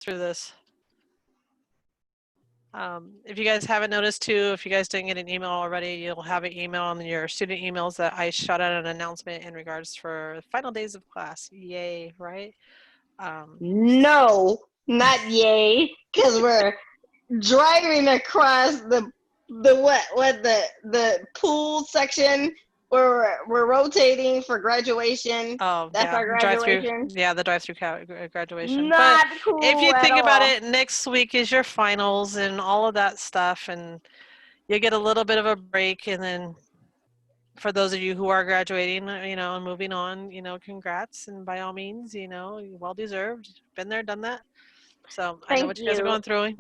through this. If you guys haven't noticed too, if you guys didn't get an email already, you'll have an email on your student emails that I shot out an announcement in regards for final days of class. Yay, right? No, not yay, because we're driving across the pool section where we're rotating for graduation. Oh, That's yeah, our drive-through. graduation. Yeah, the drive-through graduation. But Not if you cool at think about all. it, next week is your finals and all of that stuff, and you get a little bit of a break, and then for those of you who are graduating, and moving on, congrats, and by all means, well deserved. Been there, done that. So I know Thank what you guys are you. going through.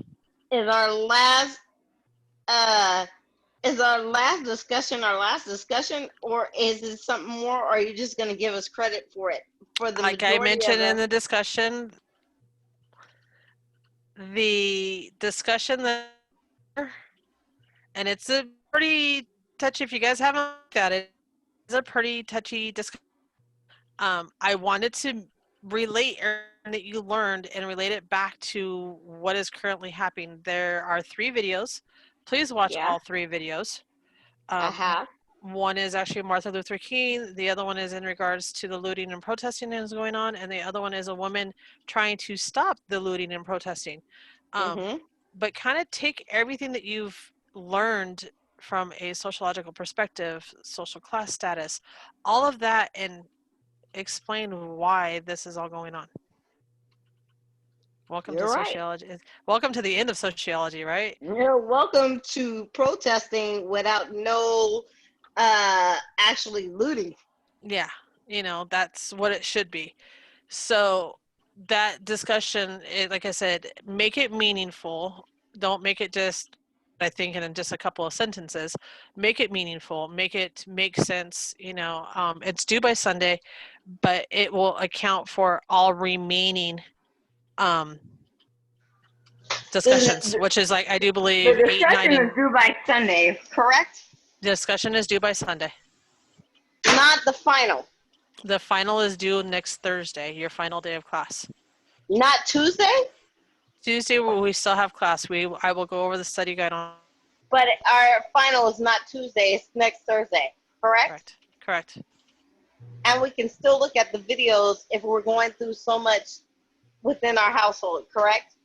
Is our last uh discussion our last discussion, or is it something more, or are you just going to give us credit for it for the Like I majority of mentioned in the the discussion, that, and it's a pretty touchy. If you guys haven't looked at it, it's a pretty touchy discussion. I wanted to relate everything that you learned and relate it back to what is currently happening. There are 3 videos. Please watch yeah all 3 videos. I Um, have. one is actually Martin Luther King. The other one is in regards to the looting and protesting that is going on. And the other one is a woman trying to stop the looting and protesting. Mm-hmm. But kind of take everything that you've learned from a sociological perspective, social class status, all of that, and explain why this is all going on. Welcome to You're right. sociology. Welcome to the end of sociology, right? You're welcome to protesting without no actually looting. Yeah, that's what it should be. So that discussion, like I said, make it meaningful. Don't make it just, I think, in just a couple of sentences. Make it meaningful. Make it make sense. It's due by Sunday, but it will account for all remaining discussions, The which is, like, I do the believe 8, 9, discussion is and due by Sunday, correct? the discussion is due by Sunday. Not the final. The final is due next Thursday, your final day of class. Not Tuesday? Tuesday, we still have class. I will go over the study guide on. But our final is not Tuesday, it's next Thursday, correct? Correct. And we can still look at the videos if we're going through so much within our household, correct?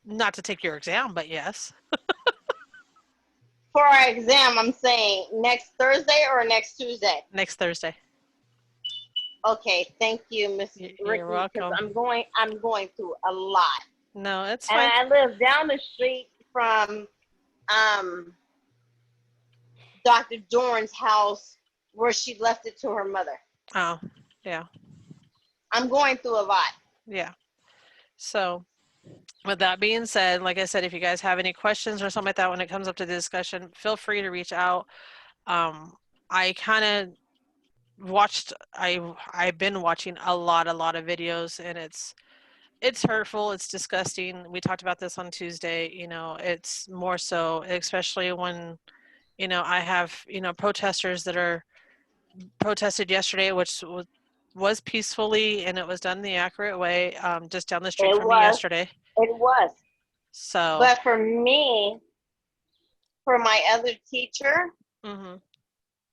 Not to take your exam, but yes. For our exam, I'm saying next Thursday or next Tuesday? Next Thursday. Okay, thank you, Miss You're Ricky, because welcome. I'm going through a lot. No, it's And fine. I live down the street from Dr. Dorn's house where she left it to her mother. Oh, yeah. I'm going through a lot. Yeah. So, with that being said, like I said, if you guys have any questions or something like that when it comes up to the discussion, feel free to reach out. I kind of I've been watching a lot of videos, and it's hurtful, it's disgusting. We talked about this on Tuesday. It's more so, especially when I have protesters that are protested yesterday, which was peacefully, and it was done the accurate way, just down the street from me yesterday. It was. So, But for me, for my other teacher, mm-hmm.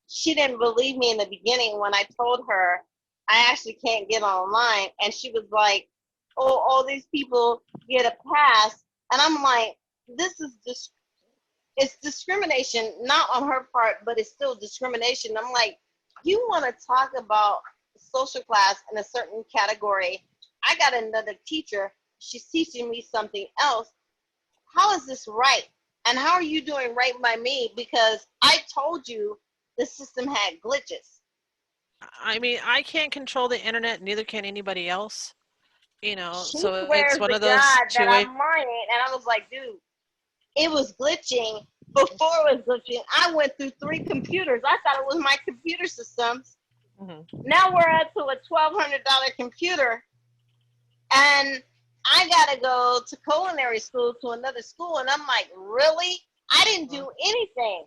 she didn't believe me in the beginning when I told her I actually can't get online. And she was like, oh, all these people get a pass. And I'm like, this is just, it's discrimination, not on her part, but it's still discrimination. I'm like, you want to talk about social class in a certain category. I got another teacher. She's teaching me something else. How is this right? And how are you doing right by me? Because I told you the system had glitches. I mean, I can't control the internet, neither can anybody else. She So it's swears one to of those God that two-way. I'm lying. And I was like, dude, it was glitching before it was glitching. I went through 3 computers. I thought it was my computer systems. Mm-hmm. Now we're up to a $1,200 computer. And I got to go to culinary school to another school. And I'm like, really? I didn't do anything.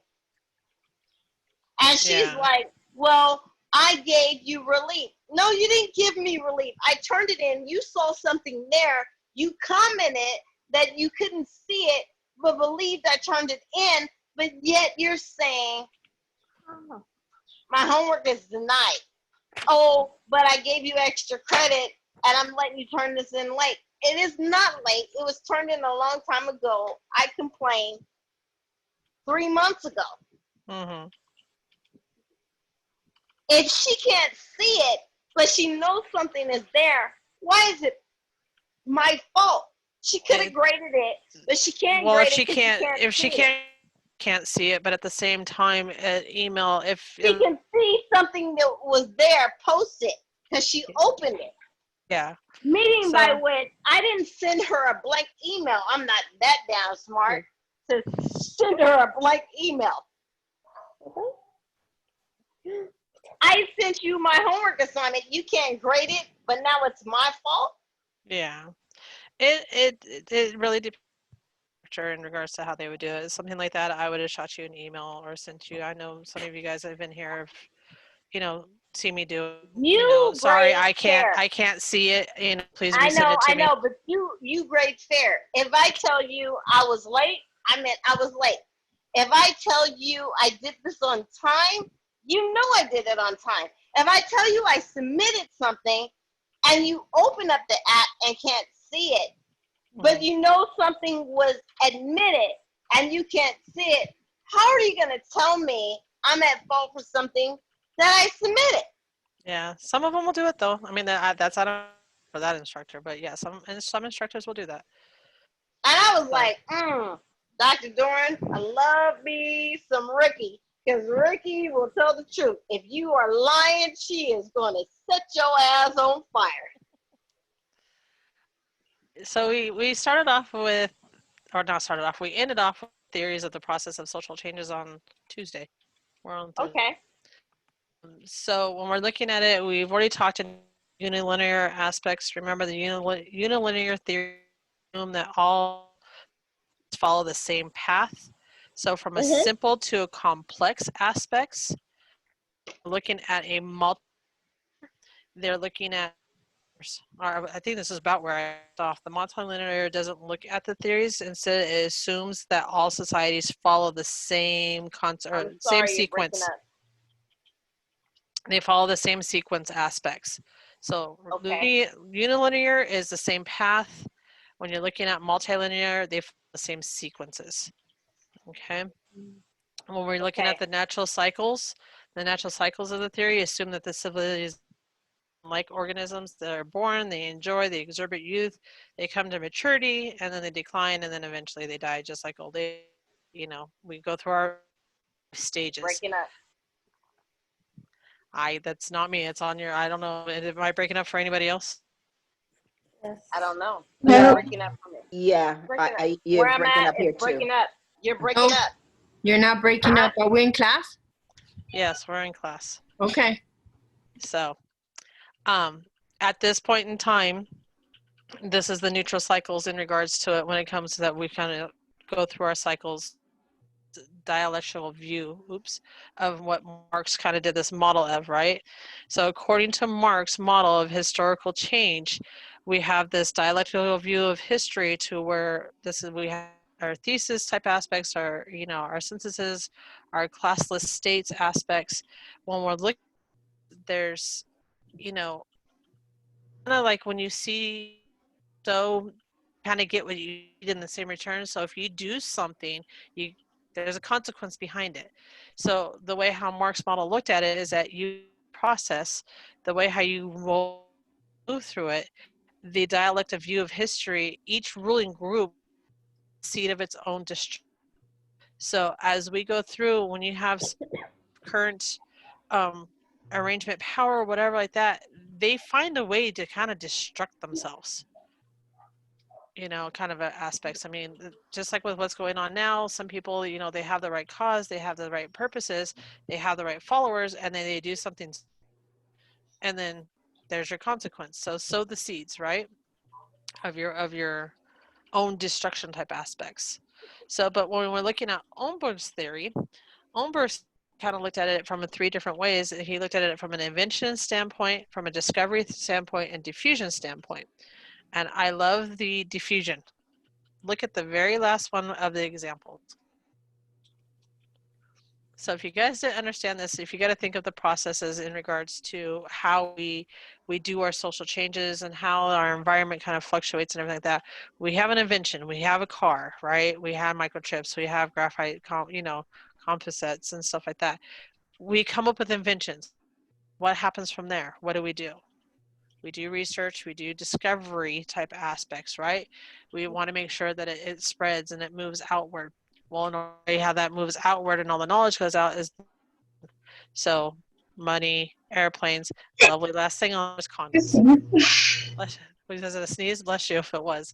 And she's like, well, I gave you relief. No, you didn't give me relief. I turned it in. You saw something there You commented that you couldn't see it, but believed I turned it in, but yet you're saying, oh, my homework is denied. Oh, but I gave you extra credit and I'm letting you turn this in late. It is not late. It was turned in a long time ago. I complained 3 months ago. Mm-hmm. If she can't see it, but she knows something is there, why is it my fault? She could have graded it, but she can't Well, grade if she it because can't, she can't if she see it. can't see it, but at the same time, email She can see something that was there, post it, because she opened it. yeah. Meaning So by which I didn't send her a blank email. I'm not that damn smart to send her a blank email. I sent you my homework assignment. You can't grade it, but now it's my fault. yeah, it really depends in regards to how they would do it. Something like that, I would have shot you an email or sent you. I know some of you guys that have been here have, see me do it. You Sorry, grade fair. I can't see it. Please resend it to me. I know, but you grade fair. If I tell you I was late, I meant I was late. If I tell you I did this on time, you know I did it on time. If I tell you I submitted something and you open up the app and can't see it, but you know something was admitted and you can't see it, how are you going to tell me I'm at fault for something that I submitted? Yeah, some of them will do it though. I mean, that's I don't for that instructor, but yeah, some instructors will do that. And I was like, Dr. Doran, I love me some Ricky, because Ricky will tell the truth. If you are lying, she is going to set your ass on fire. So we started off with, or not started off, we ended off with theories of the process of social changes on Tuesday. We're on Thursday. Okay. So when we're looking at it, we've already talked in unilinear aspects. Remember the unilinear theory that all follow the same path. So from a simple to a complex aspects, looking at a they're looking at, or I think this is about where I left off. The multilinear doesn't look at the theories. Instead, it assumes that all societies follow the same same sequence. They follow the same sequence aspects. So unilinear is the same path. When you're looking at multilinear, they follow the same sequences. Okay. When we're looking at the natural cycles of the theory assume that the civilizations, like organisms, that are born, they enjoy, they exhibit youth, they come to maturity, and then they decline, and then eventually they die, just like old age. We go through our stages. Breaking up. That's not me. It's on your. I don't know. Am I breaking up for anybody else? Yes. I don't know. Yeah. You're breaking up for me. Yeah. You're Where breaking I'm up at here is breaking too. up. You're breaking up. You're not breaking up. Are we in class? Yes, we're in class. Okay. So, at this point in time, this is the neutral cycles in regards to it when it comes to that. We kind of go through our cycles, dialectical view, of what Marx kind of did this model of, right? So according to Marx's model of historical change, we have this dialectical view of history to where we have our thesis type aspects, our synthesis, our classless states aspects. When we're looking, there's, kind of like when you see, so kind of get what you need in the same return. So if you do something, there's a consequence behind it. So the way how Marx's model looked at it is that you process, the way how you move through it, the dialectic view of history, each ruling group seat of its own district. So as we go through, when you have current arrangement power or whatever like that, they find a way to kind of destruct themselves. Kind of aspects. I mean, just like with what's going on now, some people, they have the right cause, they have the right purposes, they have the right followers, and then they do something, and then there's your consequence. So sow the seeds, right, of your own destruction type aspects. So, but when we're looking at Olmberg's theory, Olmberg kind of looked at it from 3 different ways. He looked at it from an invention standpoint, from a discovery standpoint, and diffusion standpoint. And I love the diffusion. Look at the very last one of the examples. So if you guys didn't understand this, if you got to think of the processes in regards to how we do our social changes and how our environment kind of fluctuates and everything like that. We have an invention. We have a car, right? We have microchips. We have graphite, composites and stuff like that. We come up with inventions. What happens from there? What do? We do research, we do discovery type aspects, right? We want to make sure that it spreads and it moves outward. Well, in order to how that moves outward and all the knowledge goes out is so money, airplanes. Lovely last thing on is condoms. Was it a sneeze? Bless you if it was.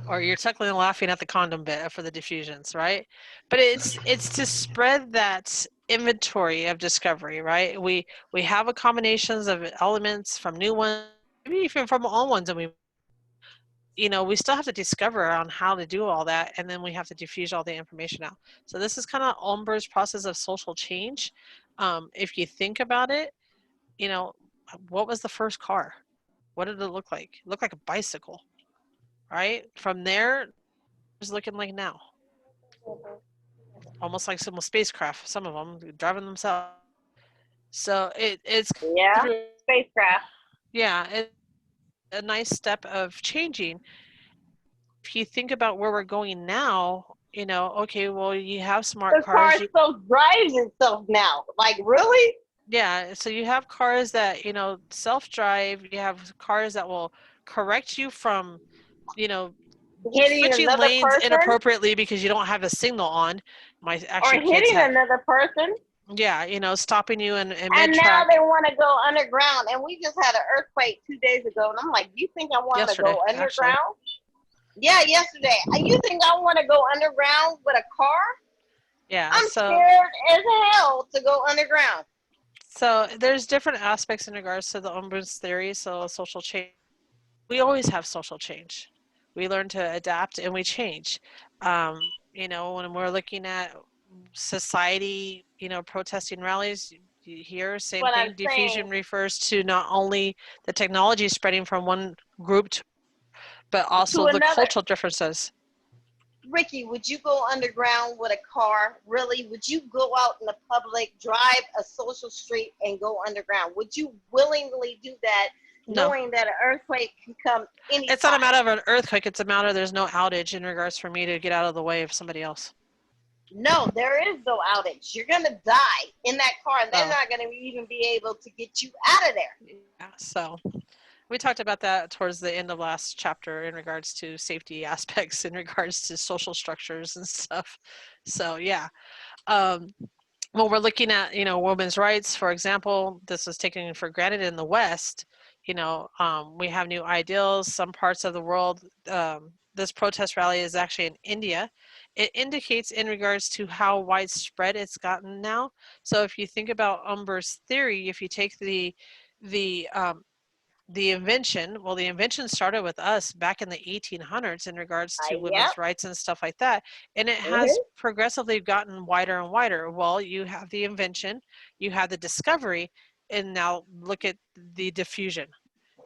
Or you're chuckling and laughing at the condom bit for the diffusions, right? But it's to spread that inventory of discovery, right? We have a combinations of elements from new ones, maybe even from old ones, and we still have to discover on how to do all that, and then we have to diffuse all the information out. So this is kind of Olmberg's process of social change. If you think about it, what was the first car? What did it look like? It looked like a bicycle, right? From there, it's looking like now. Almost like some spacecraft, some of them driving themselves. So it's spacecraft. Yeah, it's a nice step of changing. If you think about where we're going now, okay, well, you have smart cars. The car still drives itself now. Like, really? Yeah, so you have cars that, self-drive. You have cars that will correct you from, switching lanes inappropriately because you don't have a signal on. Or hitting another person. Yeah, stopping you in mid-track. And now they want to go underground. And we just had an earthquake 2 days ago. And I'm like, you think I want to go underground? Actually. Yeah, yesterday. You think I want to go underground with a car? Yeah. I'm scared as hell to go underground. So there's different aspects in regards to the Olmberg's theory. So social change. We always have social change. We learn to adapt and we change. When we're looking at society, protesting rallies, you hear same thing. Diffusion refers to not only the technology spreading from one group but also the cultural differences. Ricky, would you go underground with a car? Really? Would you go out in the public, drive a social street and go underground? Would you willingly do that? No. Knowing that an earthquake can come anytime? It's not a matter of an earthquake. It's a matter there's no outage in regards for me to get out of the way of somebody else. No, there is no outage. You're going to die in that car, and they're not going to even be able to get you out of there. Yeah, so we talked about that towards the end of last chapter in regards to safety aspects, in regards to social structures and stuff. So, yeah. When we're looking at, women's rights, for example, this is taken for granted in the West. We have new ideals. Some parts of the world, this protest rally is actually in India. It indicates in regards to how widespread it's gotten now. So if you think about Olmberg's theory, if you take the invention, well, the invention started with us back in the 1800s in regards to women's rights and stuff like that. And it has progressively gotten wider and wider. Well, you have the invention, you have the discovery, and now look at the diffusion.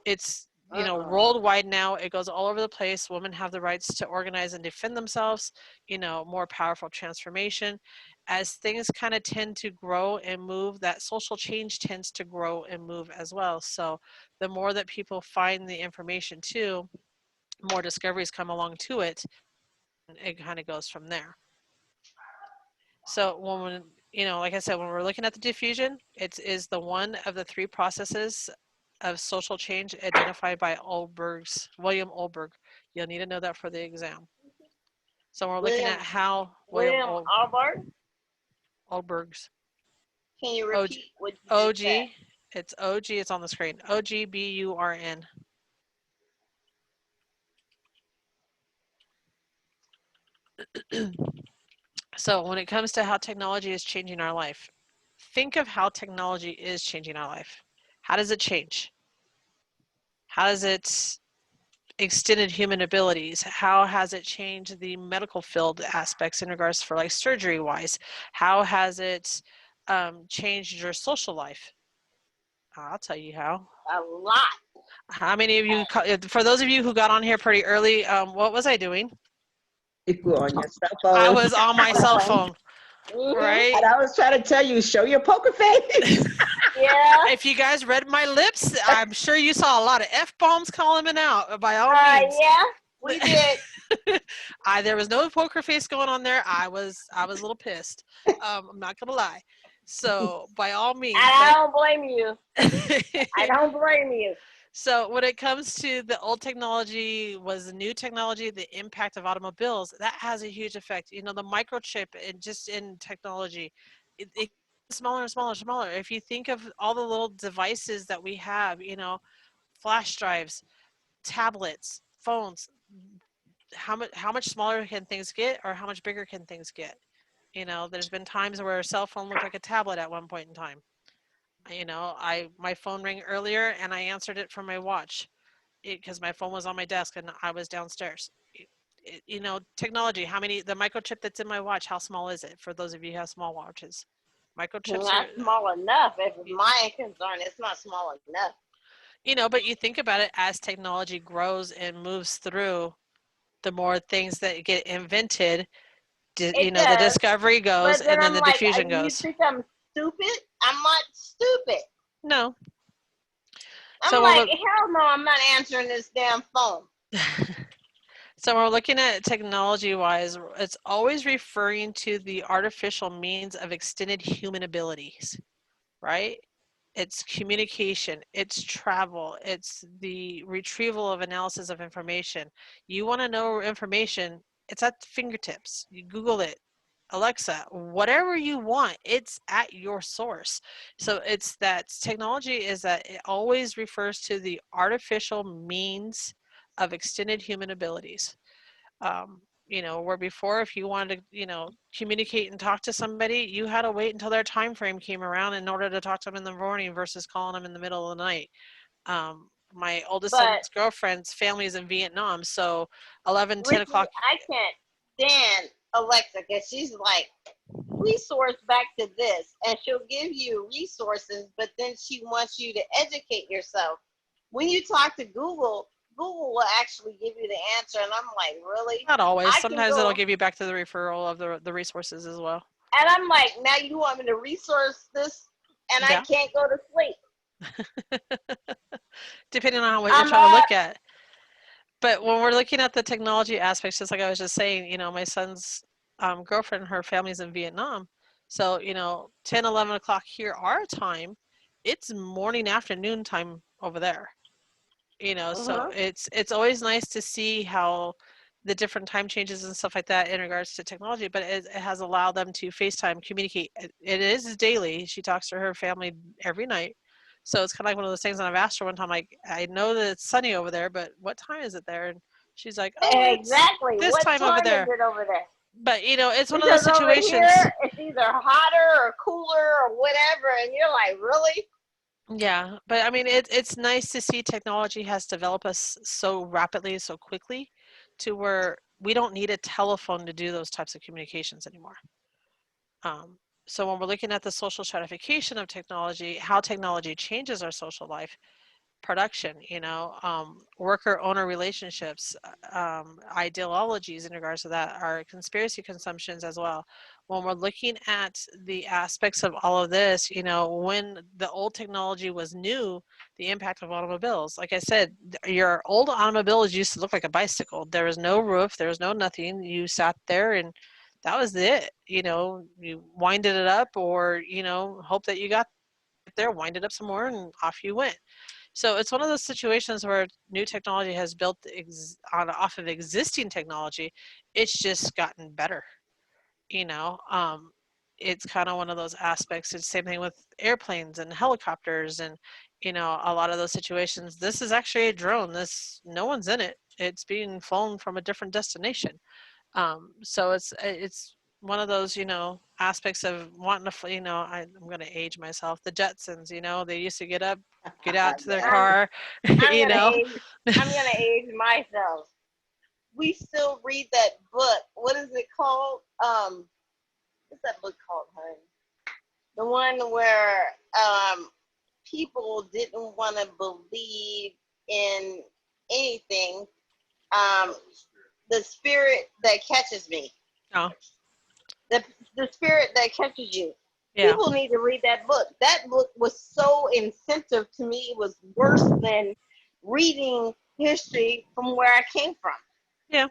It's, worldwide now. It goes all over the place. Women have the rights to organize and defend themselves, more powerful transformation. As things kind of tend to grow and move, that social change tends to grow and move as well. So the more that people find the information too, more discoveries come along to it, and it kind of goes from there. So when, like I said, when we're looking at the diffusion, it is the one of the three processes of social change identified by William Olmberg. You'll need to know that for the exam. So we're looking at how William Olmberg's. Can you repeat what you OG, said? It's OG, it's on the screen. OGBURN. So when it comes to how technology is changing our life, think of how technology is changing our life. How does it change? How has it extended human abilities? How has it changed the medical field aspects in regards for like surgery wise? How has it changed your social life? I'll tell you how. A lot. How many of you, for those of you who got on here pretty early, what was I doing? You were on your cell I phone. was on my cell phone, right? And I was trying to tell you, show your poker face. Yeah. If you guys read my lips, I'm sure you saw a lot of F-bombs coming out, by all means. Yeah, we did. There was no poker face going on there. I was a little pissed. I'm not gonna lie. So by all means, And I don't blame you. I don't blame you. So when it comes to the old technology was the new technology, the impact of automobiles, that has a huge effect. You know, the microchip and just in technology, it gets smaller and smaller and smaller. If you think of all the little devices that we have, you know, flash drives, tablets, phones, how much smaller can things get, or how much bigger can things get? You know, there's been times where a cell phone looked like a tablet at one point in time. You know, my phone rang earlier and I answered it from my watch because my phone was on my desk and I was downstairs. You know, technology, the microchip that's in my watch, how small is it for those of you who have small watches? Microchips Not small enough. If my concern, it's not small enough. you know, but you think about it, as technology grows and moves through, the more things that get invented, you know, the discovery goes But then and then I'm the like, diffusion you goes. think I'm stupid? I'm not stupid. No. I'm So like, hell no, I'm not answering this damn phone. So we're looking at technology-wise, it's always referring to the artificial means of extended human abilities, right? It's communication, it's travel, it's the retrieval of analysis of information. You want to know information, it's at the fingertips. You Google it, Alexa, whatever you want, it's at your source. So it's that technology is that it always refers to the artificial means of extended human abilities. You know, where before, if you wanted to, you know, communicate and talk to somebody, you had to wait until their time frame came around in order to talk to them in the morning versus calling them in the middle of the night. My oldest son's girlfriend's family is in Vietnam, so 11, 10 o'clock. I can't stand Alexa because she's like, resource back to this, and she'll give you resources, but then she wants you to educate yourself. When you talk to Google, Google will actually give you the answer, and I'm like, really? Not always. Sometimes it'll give you back to the referral of the resources as well. And I'm like, now you want me to resource this, and I can't go to sleep. Depending on what you're trying to look at. But when we're looking at the technology aspects, just like I was just saying, you know, my son's girlfriend, her family's in Vietnam. So, you know, 10, 11 o'clock here, our time, it's morning, afternoon time over there. You know, so it's always nice to see how the different time changes and stuff like that in regards to technology, but it has allowed them to FaceTime, communicate. It is daily. She talks to her family every night. So it's kind of like one of those things, and I've asked her one time, like, I know that it's sunny over there, but what time is it there? And she's like, oh, exactly. This what time over there. Is it over there? But, you know, it's one of those situations. Over here, it's either hotter or cooler or whatever, and you're like, really? Yeah, but I mean, it's nice to see technology has developed us so rapidly, so quickly, to where we don't need a telephone to do those types of communications anymore. So when we're looking at the social stratification of technology, how technology changes our social life, production, you know, worker-owner relationships, ideologies in regards to that, our conspiracy consumptions as well. When we're looking at the aspects of all of this, you know, when the old technology was new, the impact of automobiles, like I said, your old automobiles used to look like a bicycle. There was no roof, there was no nothing. You sat there and that was it. You know, you winded it up, or, you know, hope that you got there, wind it up some more, and off you went. So it's one of those situations where new technology has built off of existing technology. It's just gotten better. You know, it's kind of one of those aspects. It's the same thing with airplanes and helicopters, and you know, a lot of those situations. This is actually a drone. No one's in it. It's being flown from a different destination. So it's one of those, you know, aspects of wanting to, you know, I'm going to age myself. The Jetsons, you know, they used to get up, get out to their car, you know. I'm going to age myself. We still read that book. What is it called? What's that book called, honey? The one where people didn't want to believe in anything, the spirit that catches me. Oh, The spirit that catches you. yeah. People need to read that book. That book was so incentive to me. It was worse than reading history from where I came from. Yeah.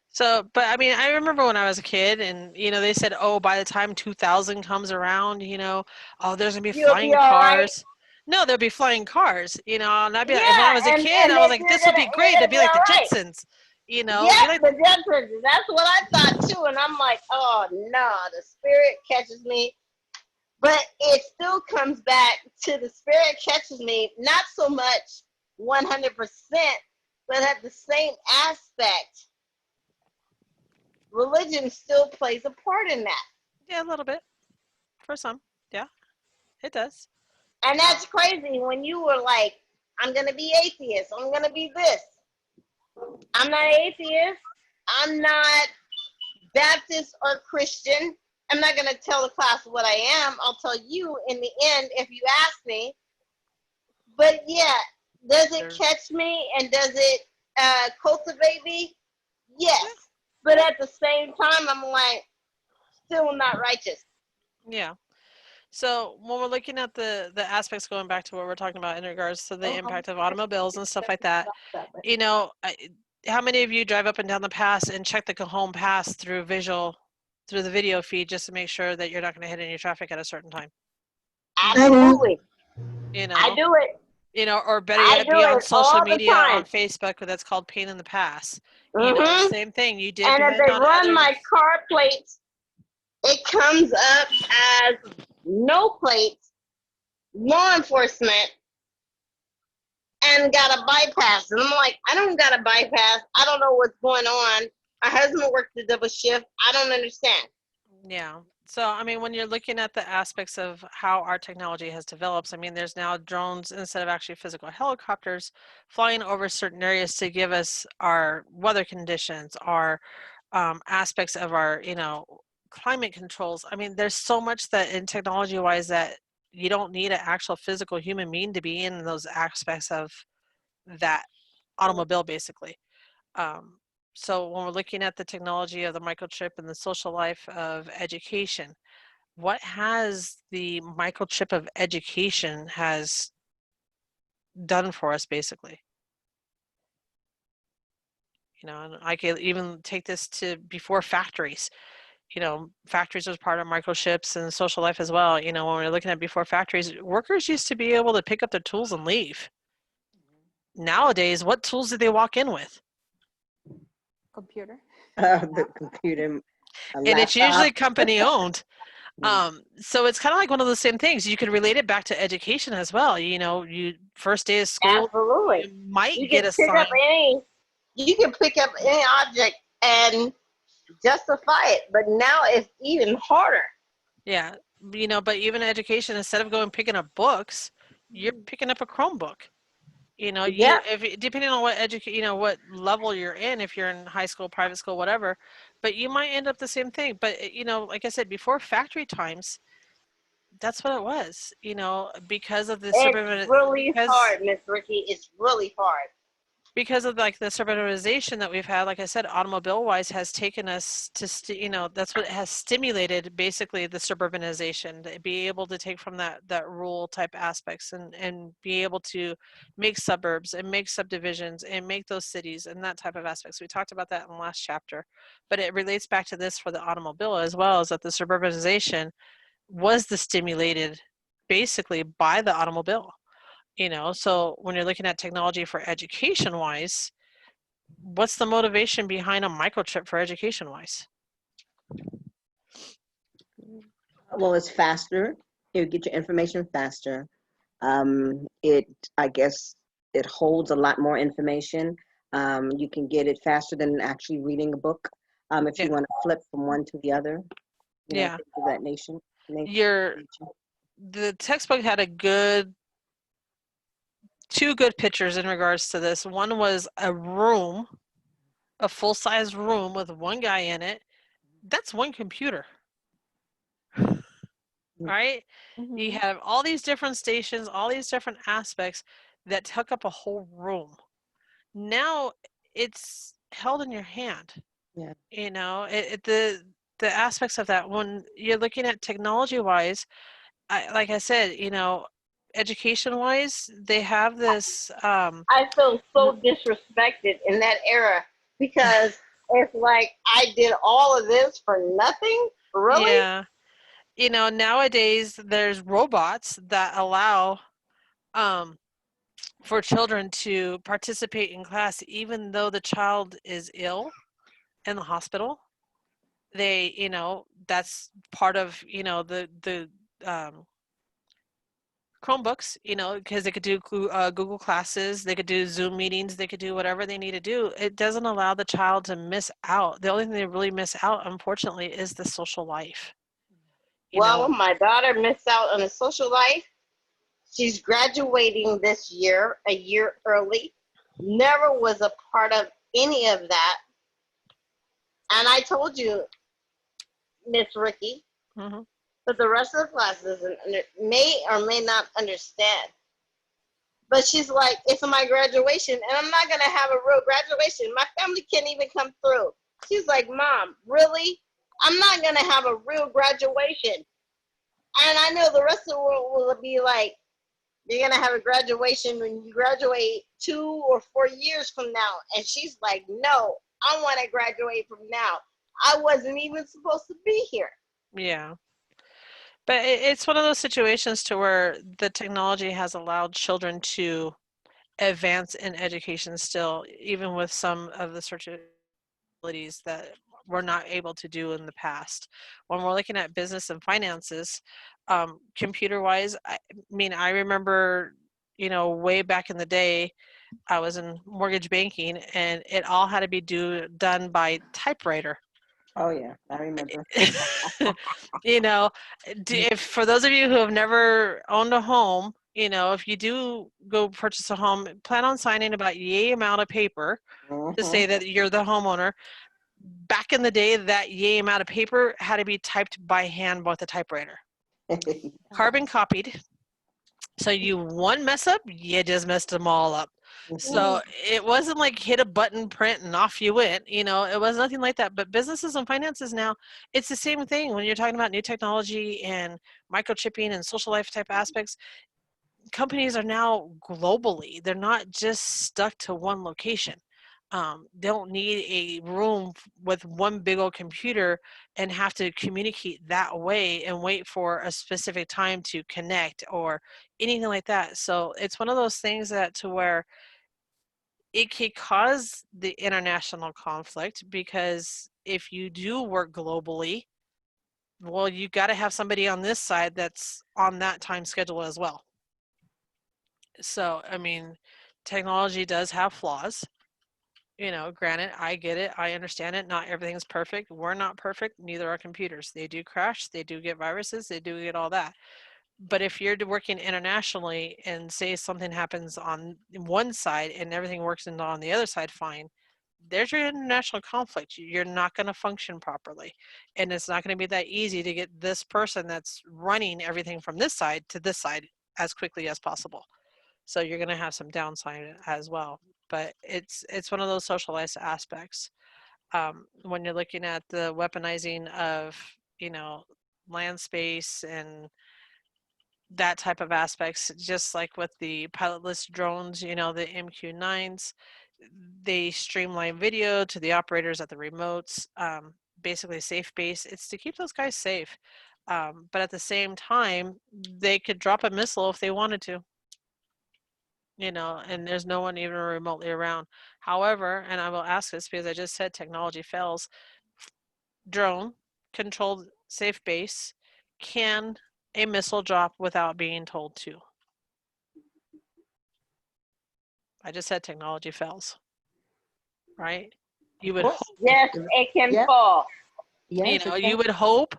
So, but I mean, I remember when I was a kid and, you know, they said, oh, by the time 2000 comes around, you know, oh, there's going to be You'll be flying all right. cars. No, there'll be flying cars, you know, and I'd be like, and when Yeah, I was a and kid, I was like, you're this would be you're great. It'd gonna be be like the all right. Jetsons, you know, Yep, be like, the Jetsons. That's what I thought too. And I'm like, oh no, the spirit catches me. But it still comes back to the spirit catches me, not so much 100%, but at the same aspect, religion still plays a part in that. yeah, a little bit for some. Yeah, it does. And that's crazy when you were like, I'm going to be atheist. I'm going to be this. I'm not atheist. I'm not Baptist or Christian. I'm not going to tell the class what I am. I'll tell you in the end if you ask me. But yeah, does it catch me and does it cultivate me? Yes. But at the same time, I'm like, still not righteous. Yeah. So when we're looking at the aspects going back to what we're talking about in regards to the impact of automobiles and stuff like that, you know, how many of you drive up and down the pass and check the Cajon Pass through through the video feed just to make sure that you're not going to hit any traffic at a certain time? Absolutely. You know, I do it. you know, or better I yet, do be on it social all the media on time. Facebook that's called Pain in the Pass. You know, same thing. You dip And your if head they on run other. my car plates, it comes up as no plates, law enforcement, and got a bypass. And I'm like, I don't got a bypass. I don't know what's going on. My husband works the double shift. I don't understand. Yeah. So, I mean, when you're looking at the aspects of how our technology has developed, I mean, there's now drones instead of actually physical helicopters flying over certain areas to give us our weather conditions, our aspects of our, you know, climate controls. I mean, there's so much that in technology wise that you don't need an actual physical human being to be in those aspects of that automobile, basically. Um, so when we're looking at the technology of the microchip and the social life of education, what has the microchip of education has done for us, basically? You know, and I could even take this to before factories. You know, factories was part of microchips and social life as well. You know, when we're looking at before factories, workers used to be able to pick up their tools and leave. Nowadays, what tools do they walk in with? Computer. The computer, a And it's usually laptop. company owned. So it's kind of like one of those same things. You could relate it back to education as well. You know, you first day of school, Absolutely. you might You get can pick up assigned. you can pick up any object and justify it. But now it's even harder. Yeah, you know, but even education, instead of going picking up books, you're picking up a Chromebook. You know, Yeah. depending on what you know, what level you're in, if you're in high school, private school, whatever, but you might end up the same thing. But you know, like I said, before factory times, that's what it was. You know, because of the It's really hard, Miss Ricky. It's really hard. because of like the suburbanization that we've had, like I said, automobile wise has taken us to you know, that's what has stimulated basically the suburbanization, to be able to take from that rural type aspects and be able to make suburbs and make subdivisions and make those cities and that type of aspects. We talked about that in the last chapter, but it relates back to this for the automobile as well, as that the suburbanization was the stimulated basically by the automobile. You know, so when you're looking at technology for education wise, what's the motivation behind a microchip for education wise? Well, it's faster. You get your information faster. I guess it holds a lot more information. You can get it faster than actually reading a book. If you Yeah. want to flip from one to the other, you know, Yeah. things of that nation. The textbook had two good pictures in regards to this. One was a full-size room with one guy in it. That's one computer. Right? You have all these different stations, all these different aspects. that took up a whole room. Now it's held in your hand. Yeah. You know, the aspects of that when you're looking at technology wise, like I said, you know, education wise, they have this I feel so disrespected in that era because it's like I did all of this for nothing. Really? yeah, you know, nowadays there's robots that allow um for children to participate in class even though the child is ill in the hospital. They, you know, that's part of, you know, the um Chromebooks, you know, because they could do Google Classes, they could do Zoom meetings, they could do whatever they need to do. It doesn't allow the child to miss out. The only thing they really miss out, unfortunately, is the social life. You Well, know, my daughter missed out on a social life. She's graduating this year, a year early. Never was a part of any of that. And I told you, Miss Ricky, hmm but the rest of the classes may or may not understand. But she's like, it's my graduation, and I'm not going to have a real graduation. My family can't even come through. She's like, Mom, really? I'm not going to have a real graduation. And I know the rest of the world will be like, you're going to have a graduation when you graduate 2 or 4 years from now. And she's like, no, I want to graduate from now. I wasn't even supposed to be here. yeah. But it's one of those situations to where the technology has allowed children to advance in education still, even with some of the sort of abilities that we're not able to do in the past. When we're looking at business and finances, computer wise, I mean, I remember, you know, way back in the day, I was in mortgage banking and it all had to be done by typewriter. Oh yeah, I remember. You know, if for those of you who have never owned a home, you know, if you do go purchase a home, plan on signing about yay amount of paper to say Mhm. that you're the homeowner. Back in the day, that yay amount of paper had to be typed by hand with a typewriter, carbon copied. So you one mess up, you just messed them all up. So it wasn't like hit a button, print, and off you went. You know, it was nothing like that. But businesses and finances now, it's the same thing. When you're talking about new technology and microchipping and social life type aspects, companies are now globally. They're not just stuck to one location. They don't need a room with one big old computer and have to communicate that way and wait for a specific time to connect or anything like that. So it's one of those things that to where it could cause the international conflict because if you do work globally, well, you got to have somebody on this side that's on that time schedule as well. So, I mean, technology does have flaws. You know, granted, I get it. I understand it. Not everything's perfect. We're not perfect. Neither are computers. They do crash. They do get viruses. They do get all that. But if you're working internationally and say something happens on one side and everything works on the other side fine, there's your international conflict. You're not going to function properly. And it's not going to be that easy to get this person that's running everything from this side to this side as quickly as possible. So you're going to have some downside as well. But it's one of those socialized aspects. When you're looking at the weaponizing of, you know, land space and that type of aspects, just like with the pilotless drones, you know, the MQ-9s, they streamline video to the operators at the remotes, basically safe base. It's to keep those guys safe. But at the same time, they could drop a missile if they wanted to, you know, and there's no one even remotely around. However, and I will ask this because I just said technology fails, drone, controlled safe base, can a missile drop without being told to? I just said technology fails, right? You Of would course. hope, Yes, it can Yeah. fall. you Yes, know, it you can. would hope,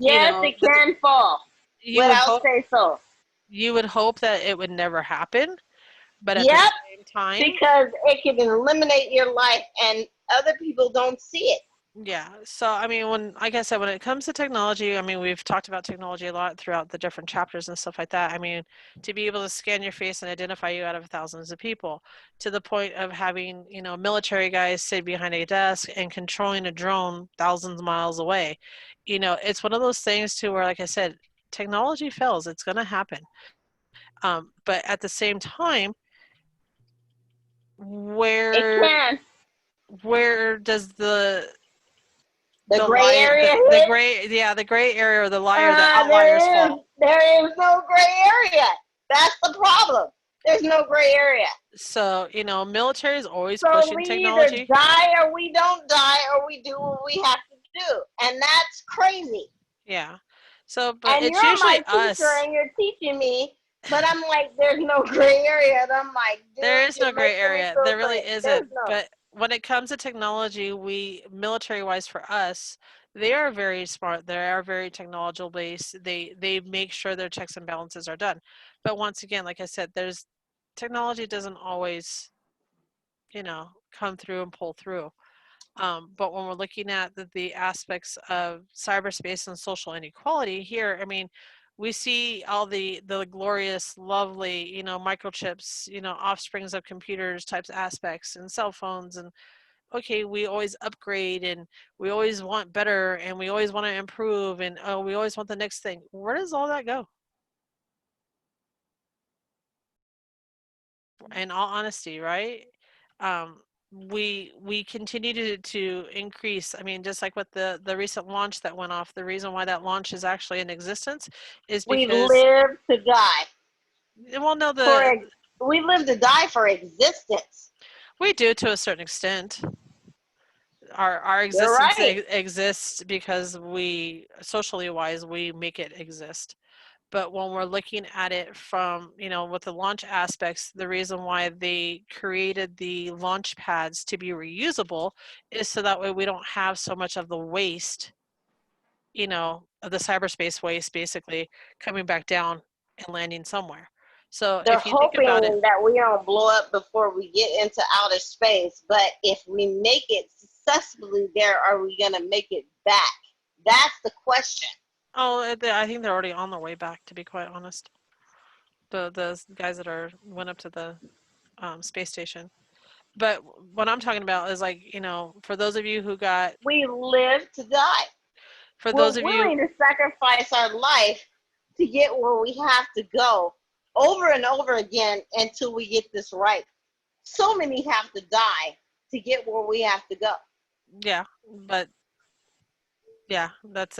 you Yes, know, it can fall you would without hope, say so. you would hope that it would never happen, but at the Yep, same time, because it can eliminate your life and other people don't see it. Yeah. So, I mean, like I said, when it comes to technology, I mean, we've talked about technology a lot throughout the different chapters and stuff like that. I mean, to be able to scan your face and identify you out of thousands of people, to the point of having, military guys sit behind a desk and controlling a drone thousands of miles away. It's one of those things too where, like I said, technology fails. It's going to happen. But at the same time, It where can. where does the The the gray lie area the hit. gray yeah the gray area or the liar the outliers fall. There is no gray area. That's the problem. There's no gray area. So military is always So pushing we either technology. die or we don't die or we do what we have to do. And that's crazy. Yeah. So but And it's you're usually my teacher us. and you're teaching me, but I'm like, there's no gray area. And I'm like, There dude, is no you're gray making me area, feel there really great. There's isn't. no. But when it comes to technology, we military wise for us, they are very smart, they are very technological based, they make sure their checks and balances are done. But once again, like I said, there's technology doesn't always come through and pull through. But when we're looking at the aspects of cyberspace and social inequality here, I mean, we see all the glorious, lovely, microchips, offsprings of computers types aspects and cell phones. And okay, we always upgrade and we always want better and we always want to improve and oh, we always want the next thing. Where does all that go? In all honesty, right? Um, we continue to increase. I mean, just like with the recent launch that went off, the reason why that launch is actually in existence is We because live to die well, no, for we live to die for existence. we do to a certain extent. Our You're existence right. exists because we socially wise we make it exist. But when we're looking at it from with the launch aspects, the reason why they created the launch pads to be reusable is so that way we don't have so much of the waste, of the cyberspace waste basically coming back down and landing somewhere. So They're if you think about it, hoping that we don't blow up before we get into outer space. But if we make it successfully there, are we going to make it back? That's the question. I think they're already on their way back, to be quite honest. The guys that went up to the space station. But what I'm talking about is like, for those of you who got, We live to die. for We're those of you, willing to sacrifice our life to get where we have to go over and over again until we get this right. So many have to die to get where we have to go. yeah, but yeah, that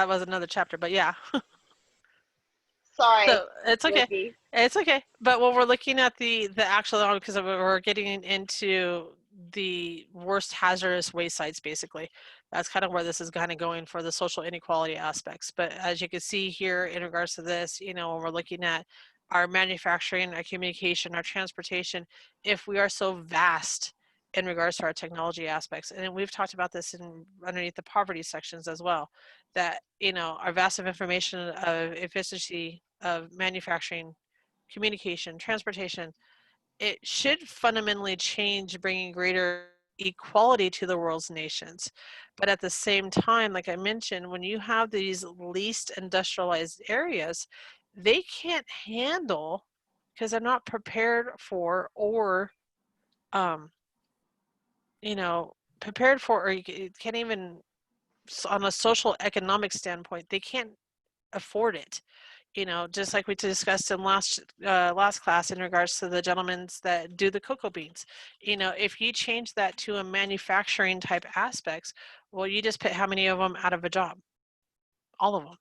was another chapter, but yeah. Sorry, So it's okay. Nikki. It's okay. But when we're looking at the actual, because we're getting into the worst hazardous waste sites, basically, that's kind of where this is kind of going for the social inequality aspects. But as you can see here, in regards to this, when we're looking at our manufacturing, our communication, our transportation, if we are so vast in regards to our technology aspects, and we've talked about this in underneath the poverty sections as well, that our vast of information of efficiency of manufacturing, communication, transportation, it should fundamentally change, bringing greater equality to the world's nations. But at the same time, like I mentioned, when you have these least industrialized areas, they can't handle, because they're not prepared for, or um, prepared for, or you can't even, on a social economic standpoint, they can't afford it. Just like we discussed in last class in regards to the gentlemen that do the cocoa beans. If you change that to a manufacturing type aspects, well, you just put how many of them out of a job? All of them.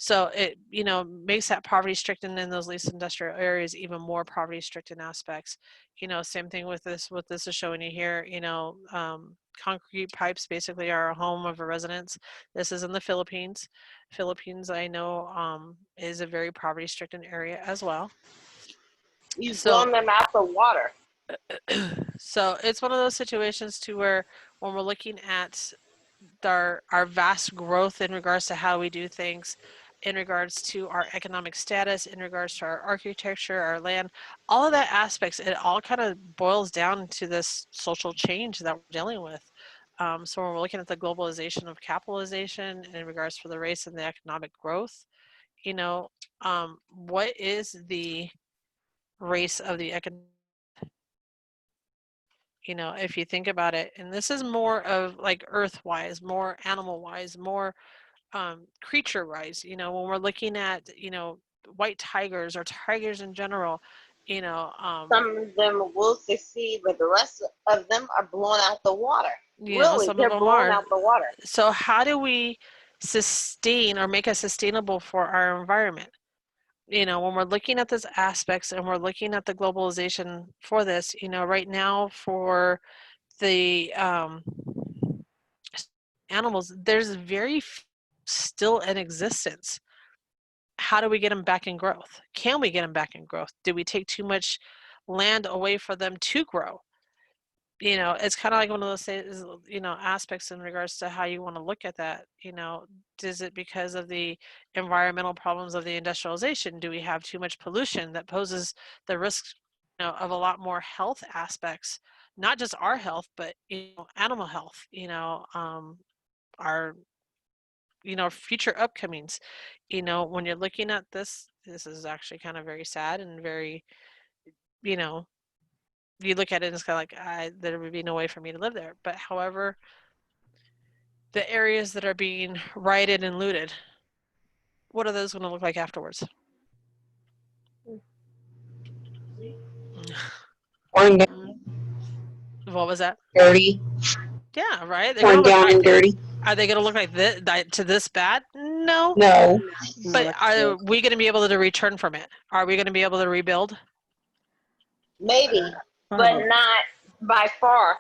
So it makes that poverty stricken in those least industrial areas even more poverty stricken aspects. Same thing with this. What this is showing you here. Concrete pipes basically are a home of a residence. This is in the Philippines. Philippines, I know, is a very poverty stricken area as well. You've So blown them out the water. so it's one of those situations to where when we're looking at our vast growth in regards to how we do things, in regards to our economic status, in regards to our architecture, our land, all of that aspects, it all kind of boils down to this social change that we're dealing with. So when we're looking at the globalization of capitalization in regards to the race and the economic growth, you know, what is the race of the economic, you know, if you think about it, and this is more of like earth wise, more animal wise, more creature wise, you know, when we're looking at, you know, white tigers or tigers in general, you know, Some of them will succeed, but the rest of them are blown out the water. you know, Really, some of they're them blown are. out the water. So how do we sustain or make it sustainable for our environment? You know, when we're looking at these aspects and we're looking at the globalization for this, you know, right now for the animals, there's very still in existence. How do we get them back in growth? Can we get them back in growth? Do we take too much land away for them to grow? You know, it's kind of like one of those things, you know, aspects in regards to how you want to look at that. You know, is it because of the environmental problems of the industrialization? Do we have too much pollution that poses the risk, you know, of a lot more health aspects, not just our health, but, you know, animal health, you know, our, you know, future upcomings. You know, when you're looking at this is actually kind of very sad and very, you know, you look at it and it's kind of like, there would be no way for me to live there. But however, the areas that are being rioted and looted, what are those going to look like afterwards? Torn down, What was that? dirty, Yeah, right. They're torn going to look. down and dirty. Are they going to look like this to this bad? No. No, But are we going to be able to return from it? Are we going to be able to rebuild? Maybe, but not by far.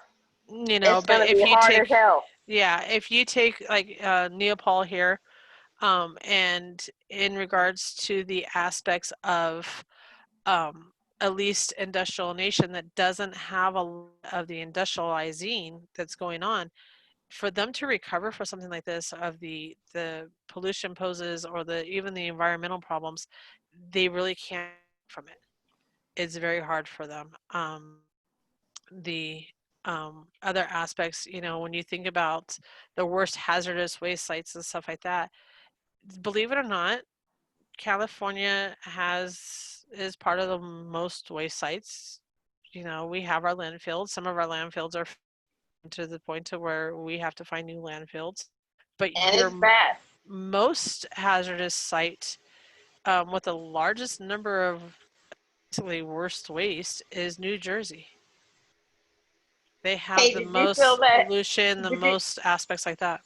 You know, It's but gonna if be you hard take, as hell. yeah, if you take like Neopal here, and in regards to the aspects of at least industrial nation that doesn't have a lot of the industrializing that's going on, for them to recover for something like this of the pollution poses or the even the environmental problems, they really can't from it. It's very hard for them. The other aspects, you know, when you think about the worst hazardous waste sites and stuff like that, believe it or not, California is part of the most waste sites. You know, we have our landfills. Some of our landfills are to the point to where we have to find new landfills. But And your it's bad. most hazardous site with the largest number of basically worst waste is New Jersey. They have Hey, the did you feel most that? pollution, the Did you, most aspects like that.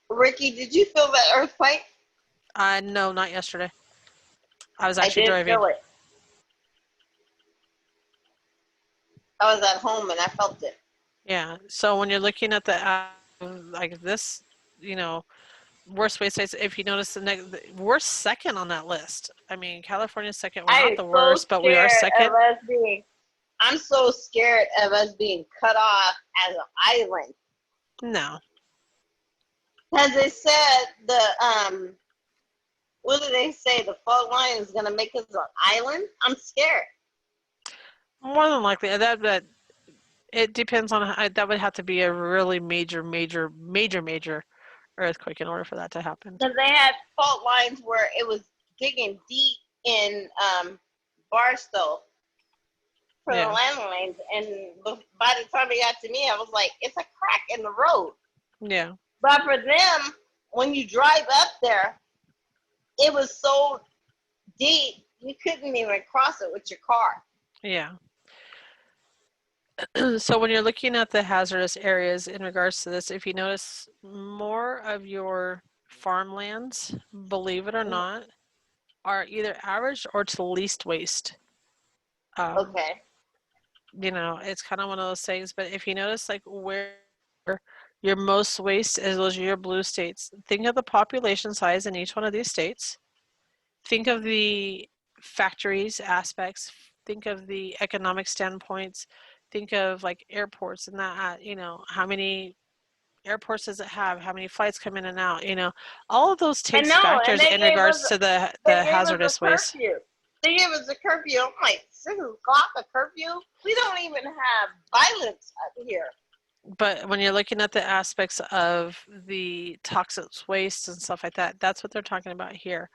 Ricky? Did you feel that earthquake? No, not yesterday. I was I actually did driving. feel it. I was at home and I felt it. Yeah. So when you're looking at the like this, you know, worst waste sites, if you notice the worst second on that list. I mean, California's second. We're I not am the so worst, but we are scared of second. us being. I'm so scared of us being cut off as an island. No. Because they said what do they say? The fault line is gonna make us an island. I'm scared. More than likely, that it depends on that would have to be a really major earthquake in order for that to happen. Because they had fault lines where it was digging deep in Barstow for the Yeah. landlines, and by the time it got to me, I was like, it's a crack in the road. Yeah. But for them, when you drive up there, it was so deep you couldn't even cross it with your car. Yeah. So when you're looking at the hazardous areas in regards to this, if you notice more of your farmlands, believe it or not, are either average or to least waste. Okay. You know, it's kind of one of those things, but if you notice like where your most waste is, those are your blue states. Think of the population size in each one of these states. Think of the factories aspects. Think of the economic standpoints. Think of like airports and that, you know, how many airports does it have? How many flights come in and out? You know, all of those I takes know, and factors they in gave regards us to the they gave hazardous us a waste. curfew. They gave us a curfew. I'm like, 6 o'clock, a curfew? We don't even have violence up here. But when you're looking at the aspects of the toxic waste and stuff like that, that's what they're talking about here.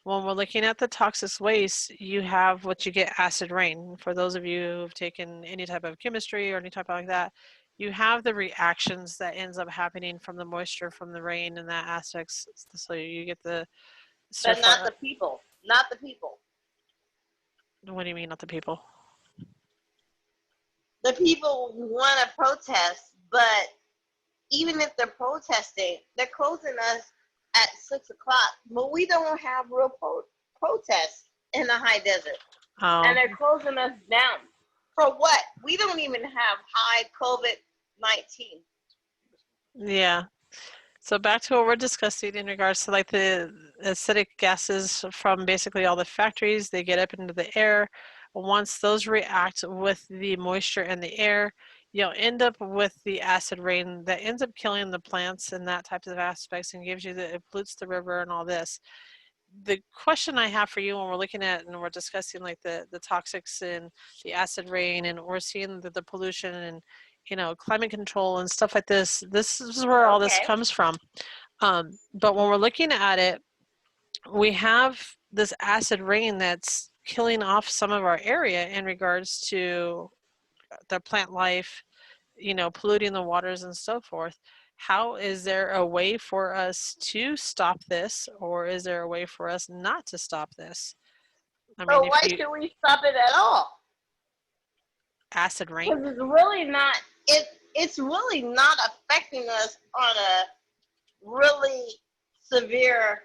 When we're looking at the toxic waste, you have what you get acid rain. For those of you who've taken any type of chemistry or any type of like that, you have the reactions that ends up happening from the moisture from the rain and that aspects. So you get the But not surf. the people. Not the people. What do you mean, not the people? The people want to protest, but even if they're protesting, they're closing us at 6 o'clock. But we don't have real protests in the high desert. Oh, And they're closing us down. For what? We don't even have high COVID-19. yeah. So back to what we're discussing in regards to like the acidic gases from basically all the factories, they get up into the air. Once those react with the moisture in the air, you'll end up with the acid rain that ends up killing the plants and that type of aspects and gives you the, it pollutes the river and all this. The question I have for you when we're looking at and we're discussing like the toxics and the acid rain and we're seeing the pollution and climate control and stuff like this is where all this Okay. comes from. But when we're looking at it, we have this acid rain that's killing off some of our area in regards to the plant life, polluting the waters and so forth. How is there a way for us to stop this, or is there a way for us not to stop this? I mean, So why if you should we stop it at all? acid rain, Because it's really not affecting us on a really severe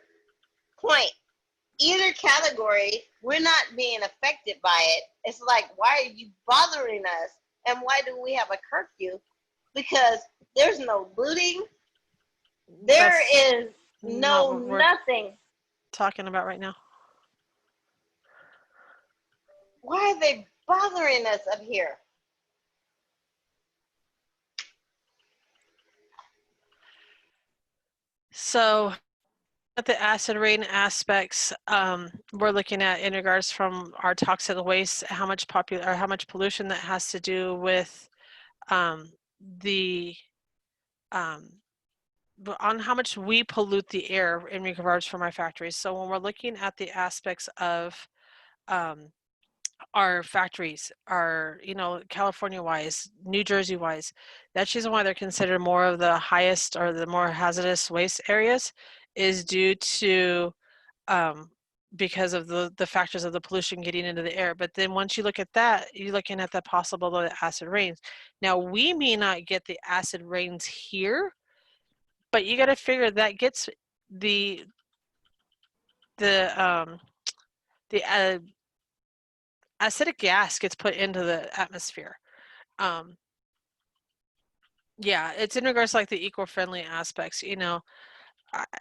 point. Either category, we're not being affected by it. It's like, why are you bothering us? And why do we have a curfew? Because there's no looting. There that's is not no what we're nothing. talking about right now. Why are they bothering us up here? So at the acid rain aspects, we're looking at in regards from our toxic waste, how much pollution that has to do with the on how much we pollute the air in regards from our factories. So when we're looking at the aspects of our factories, our California wise, New Jersey wise, that's the reason why they're considered more of the highest or the more hazardous waste areas, is due to because of the factors of the pollution getting into the air. But then once you look at that, you're looking at the possible acid rains. Now we may not get the acid rains here, but you got to figure that gets the the um, the acidic gas gets put into the atmosphere. Um, yeah, it's in regards to like the eco-friendly aspects.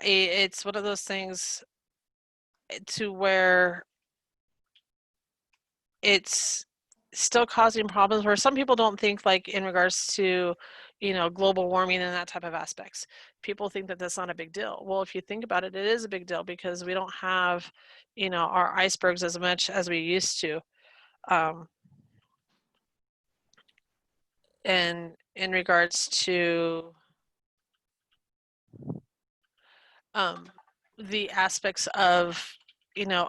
It's one of those things to where it's still causing problems where some people don't think like in regards to global warming and that type of aspects. People think that that's not a big deal. Well, if you think about it, it is a big deal because we don't have our icebergs as much as we used to. And in regards to the aspects of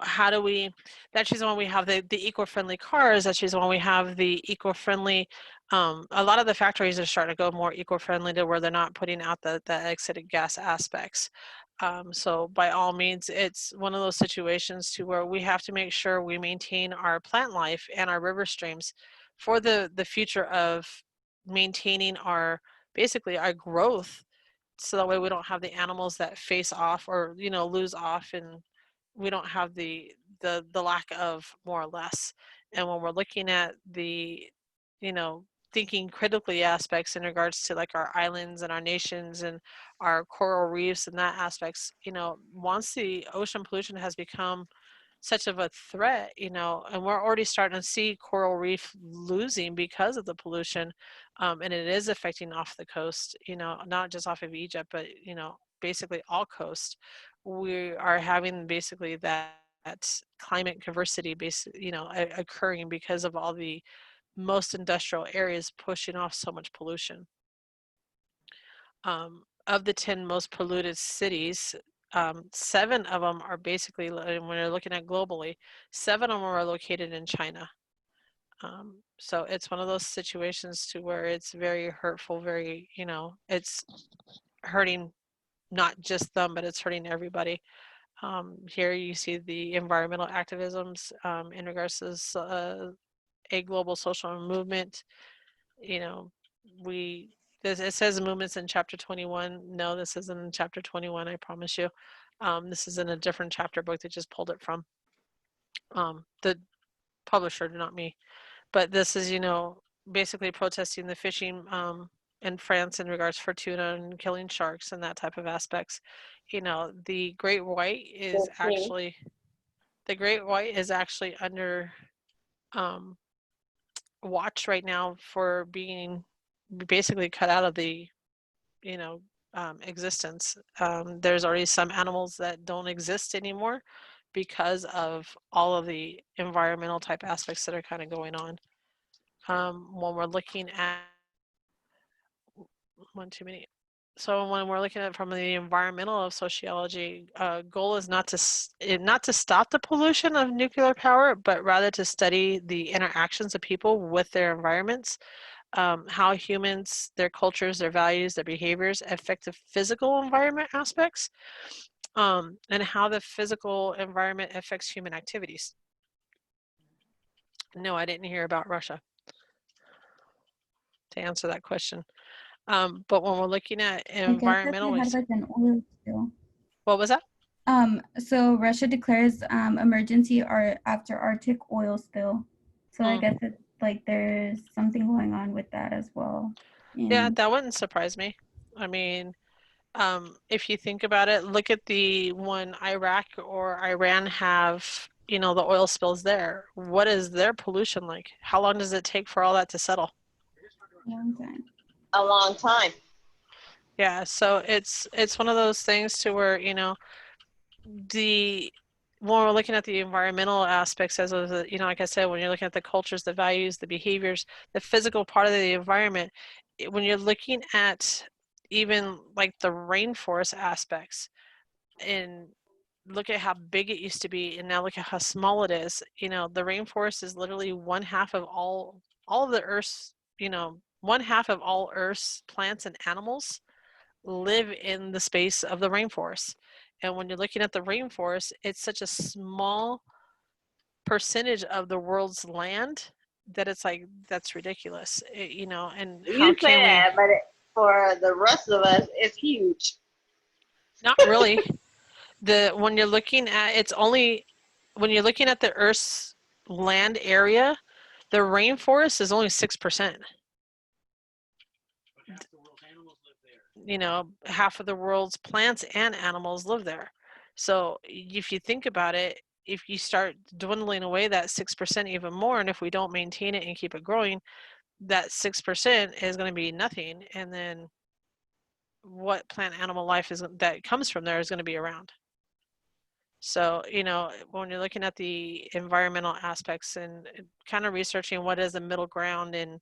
how do we, that's the reason why we have the eco-friendly cars, that's the reason why we have the eco-friendly a lot of the factories are starting to go more eco-friendly to where they're not putting out the acidic gas aspects. So by all means, it's one of those situations to where we have to make sure we maintain our plant life and our river streams for the future of maintaining our basically our growth, so that way we don't have the animals that face off or lose off, and we don't have the lack of more or less. And when we're looking at the thinking critically aspects in regards to like our islands and our nations and our coral reefs and that aspects, once the ocean pollution has become such of a threat, and we're already starting to see coral reef losing because of the pollution, and it is affecting off the coast, not just off of Egypt, but, basically all coast. We are having basically that climate diversity occurring because of all the most industrial areas pushing off so much pollution. of the 10 most polluted cities, 7 of them are basically, when you're looking at globally, 7 of them are located in China. So it's one of those situations to where it's very hurtful, very, it's hurting not just them, but it's hurting everybody. Here you see the environmental activisms in regards to a global social movement. You know, it says movements in chapter 21. No, this isn't in chapter 21, I promise you. This is in a different chapter book they just pulled it from. The publisher, not me. But this is, basically protesting the fishing in France in regards for tuna and killing sharks and that type of aspects. The great white is Okay. actually under watch right now for being basically cut out of the existence. There's already some animals that don't exist anymore because of all of the environmental type aspects that are kind of going on. When we're looking at one too many. So when we're looking at it from the environmental of sociology, goal is not to stop the pollution of nuclear power, but rather to study the interactions of people with their environments, how humans, their cultures, their values, their behaviors affect the physical environment aspects, and how the physical environment affects human activities. No, I didn't hear about Russia to answer that question. But when we're looking at I guess if environmental they had waste, like an oil spill. what was that? So Russia declares emergency after Arctic oil spill. So I guess it's like there's something going on with that as well. Yeah, And that wouldn't surprise me. I mean, if you think about it, look at when Iraq or Iran have, the oil spills there. What is their pollution like? How long does it take for all that to settle? long time. A long time. Yeah, so it's one of those things to where, when we're looking at the environmental aspects as of like I said, when you're looking at the cultures, the values, the behaviors, the physical part of the environment, when you're looking at even like the rainforest aspects, and look at how big it used to be and now look at how small it is. The rainforest is literally one half of all of the earth's, one half of all earth's plants and animals live in the space of the rainforest. And when you're looking at the rainforest, it's such a small percentage of the world's land that it's like, that's ridiculous. And how You say can we? that, but for the rest of us, it's huge. Not really. When you're looking at, it's only, when you're looking at the Earth's land area, the rainforest is only 6%. Half of the world's plants and animals live there. So if you think about it, if you start dwindling away that 6% even more, and if we don't maintain it and keep it growing, that 6% is going to be nothing. And then what plant animal life is that comes from there is going to be around. So, when you're looking at the environmental aspects and kind of researching what is the middle ground and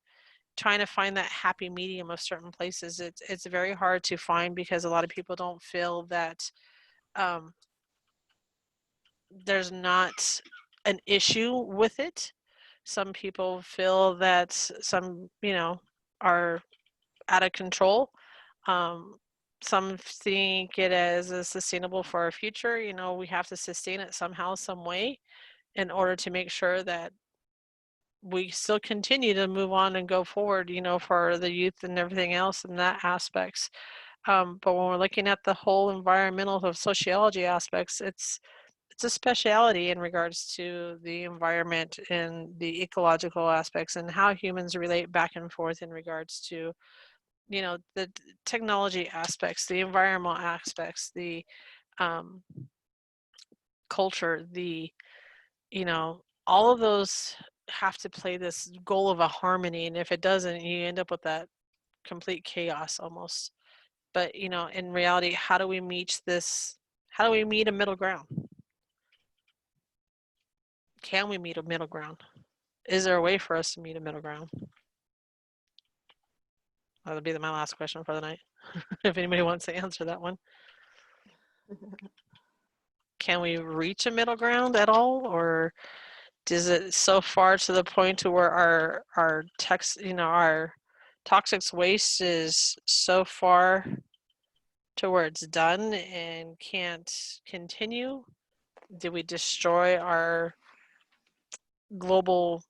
trying to find that happy medium of certain places, it's very hard to find because a lot of people don't feel that there's not an issue with it. Some people feel that some, are out of control. Some think it as sustainable for our future. We have to sustain it somehow, some way, in order to make sure that we still continue to move on and go forward, for the youth and everything else in that aspects. But when we're looking at the whole environmental of sociology aspects, it's a speciality in regards to the environment and the ecological aspects and how humans relate back and forth in regards to, the technology aspects, the environmental aspects, the culture, all of those have to play this goal of a harmony. And if it doesn't, you end up with that complete chaos almost. But, in reality, how do we meet a middle ground? Can we meet a middle ground? Is there a way for us to meet a middle ground? That'll be my last question for the night. If anybody wants to answer that one. Can we reach a middle ground at all, or is it so far to the point to where our our toxic waste is so far to where it's done and can't continue? Did we destroy our global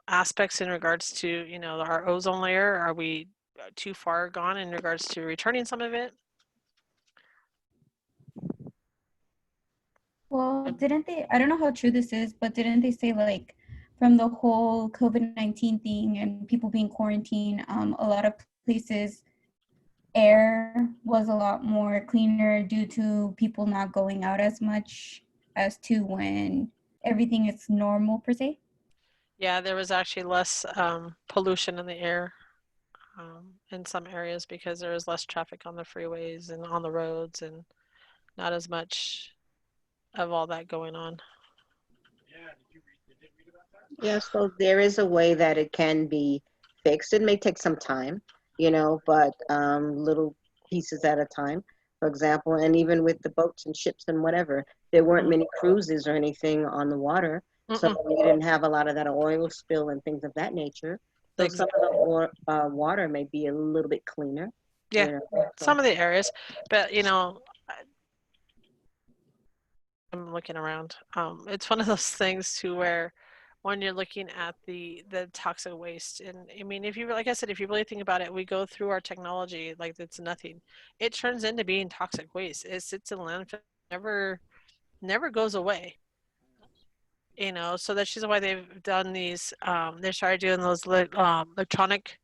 aspects in regards to, our ozone layer? Are we too far gone in regards to returning some of it? Well, didn't they, I don't know how true this is, but didn't they say like from the whole COVID-19 thing and people being quarantined, a lot of places air was a lot more cleaner due to people not going out as much as to when everything is normal per se? Yeah, there was actually less pollution in the air in some areas because there was less traffic on the freeways and on the roads, and not as much of all that going on. Yeah, so there is a way that it can be fixed. It may take some time, but little pieces at a time. For example, and even with the boats and ships and whatever, there weren't many cruises or anything on the water, so you didn't have a lot of that oil spill and things of that nature. So some of the water may be a little bit cleaner. Yeah, so. some of the areas, but I'm looking around. It's one of those things to where when you're looking at the toxic waste, and I mean, if you, like I said, if you really think about it, we go through our technology like it's nothing. It turns into being toxic waste. It sits in landfill, never goes away. So that's just why they've done these. They started doing those electronic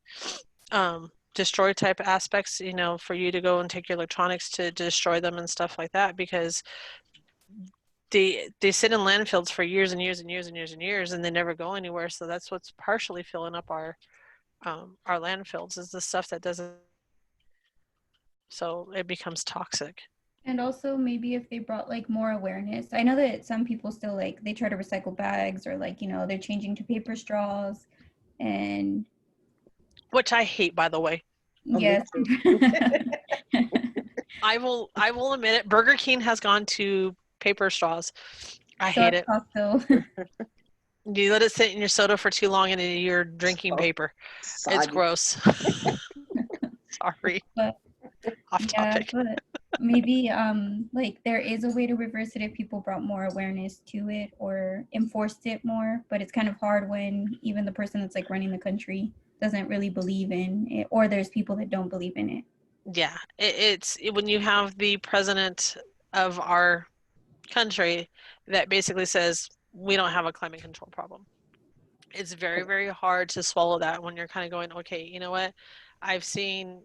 destroy type aspects. For you to go and take your electronics to destroy them and stuff like that, because they sit in landfills for years and years and years and years and years, and they never go anywhere. So that's what's partially filling up our landfills, is the stuff that doesn't. So it becomes toxic. And also maybe if they brought like more awareness. I know that some people still like they try to recycle bags or like, they're changing to paper straws and Which I hate, by the way. yes. I will admit it. Burger King has gone to paper straws. I So hate it. Costco. You let it sit in your soda for too long and you're drinking paper. It's gross. Sorry. But, off topic. But maybe like there is a way to reverse it if people brought more awareness to it or enforced it more, but it's kind of hard when even the person that's like running the country doesn't really believe in it, or there's people that don't believe in it. Yeah, it's when you have the president of our country that basically says we don't have a climate control problem. It's very, very hard to swallow that when you're kind of going, okay, you know what? I've seen,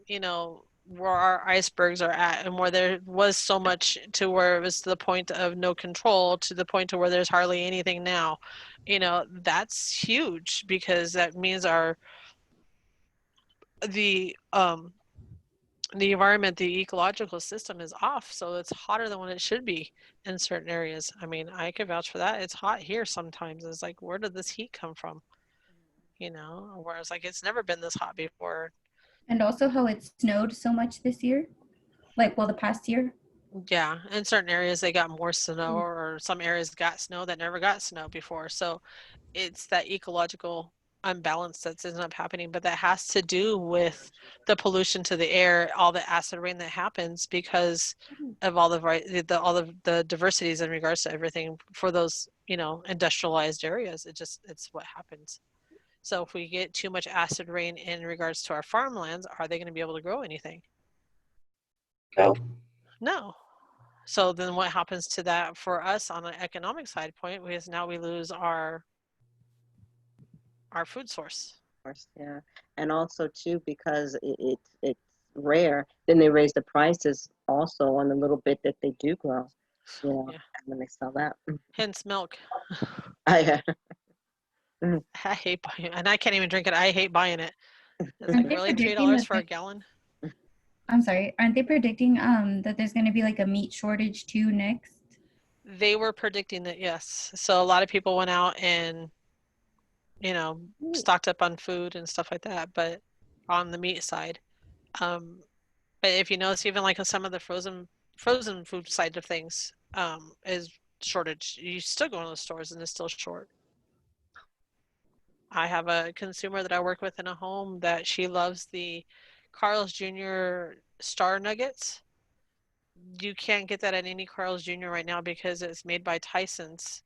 where our icebergs are at, and where there was so much to where it was to the point of no control, to the point to where there's hardly anything now. That's huge, because that means the environment, the ecological system is off, so it's hotter than what it should be in certain areas. I mean, I could vouch for that. It's hot here sometimes. It's like, where did this heat come from? Whereas like it's never been this hot before. And also how it snowed so much this year, the past year. Yeah, in certain areas they got more snow, or some areas got snow that never got snow before. So it's that ecological unbalance that's ended up happening, but that has to do with the pollution to the air, all the acid rain that happens because of all the diversities in regards to everything for those industrialized areas. It's what happens. So if we get too much acid rain in regards to our farmlands, are they going to be able to grow anything? No. So then what happens to that for us on an economic side point? Because now we lose our food source. Yeah, and also too because it's rare, then they raise the prices also on the little bit that they do grow. Yeah. When they sell that. Hence milk. I I hate buying it, and I can't even drink it. I hate buying it. It's Aren't like they really predicting $3 that for a gallon. I'm sorry, aren't they predicting that there's going to be like a meat shortage too next? They were predicting that, yes. So a lot of people went out and stocked up on food and stuff like that. But on the meat side. But if you notice, even like on some of the frozen food side of things, is shortage. You still go in those stores and it's still short. I have a consumer that I work with in a home that she loves the Carl's Jr. Star Nuggets. You can't get that at any Carl's Jr. right now because it's made by Tyson's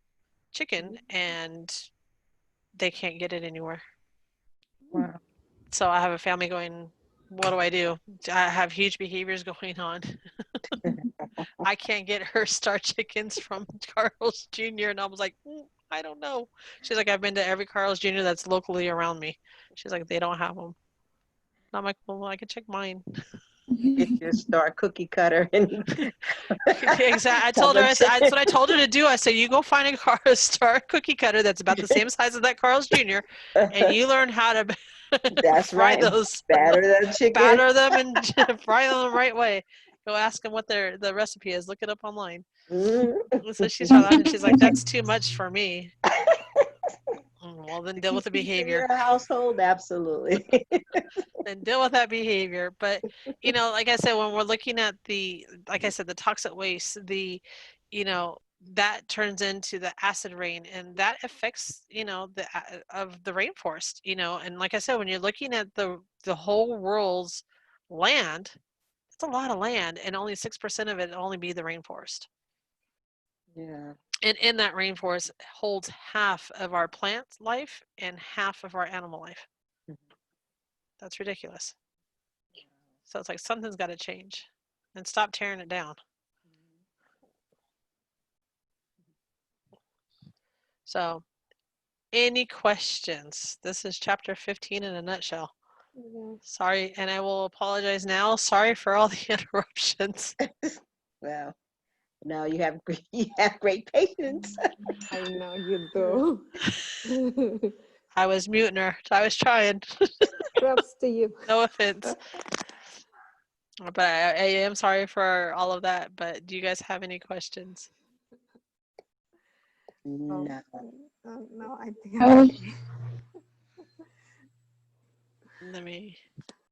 Chicken and they can't get it anywhere. Wow. So I have a family going, what do I do? I have huge behaviors going on. I can't get her Star Chickens from Carl's Jr. And I was like, I don't know. She's like, I've been to every Carl's Jr. that's locally around me. She's like, they don't have them. And I'm like, well, I can check mine. Get your Star cookie cutter and Exactly. I told her, that's what I told her to do. I said, you go find a Star cookie cutter that's about the same size as that Carl's Jr. and you learn how to That's fry right. those, Batter the chicken. batter them and fry them the right way. Go ask them what the recipe is. Look it up online. Mhm. So she started laughing. She's like, that's too much for me. Well, then deal with the In behavior. your household, absolutely. And deal with that behavior. But, like I said, when we're looking at like I said, the toxic waste, that turns into the acid rain and that affects, of the rainforest, and like I said, when you're looking at the whole world's land, it's a lot of land and only 6% of it only be the rainforest. Yeah. And in that rainforest holds half of our plant life and half of our animal life. That's ridiculous. So it's like something's got to change and stop tearing it down. So, any questions? This is chapter 15 in a nutshell. Sorry, and I will apologize now. Sorry for all the interruptions. Well, no, you have great patience. I know you do. I was muting her. I was trying. Props to you. No offense. But I am sorry for all of that. But do you guys have any questions? No. No, I think Oh. Let me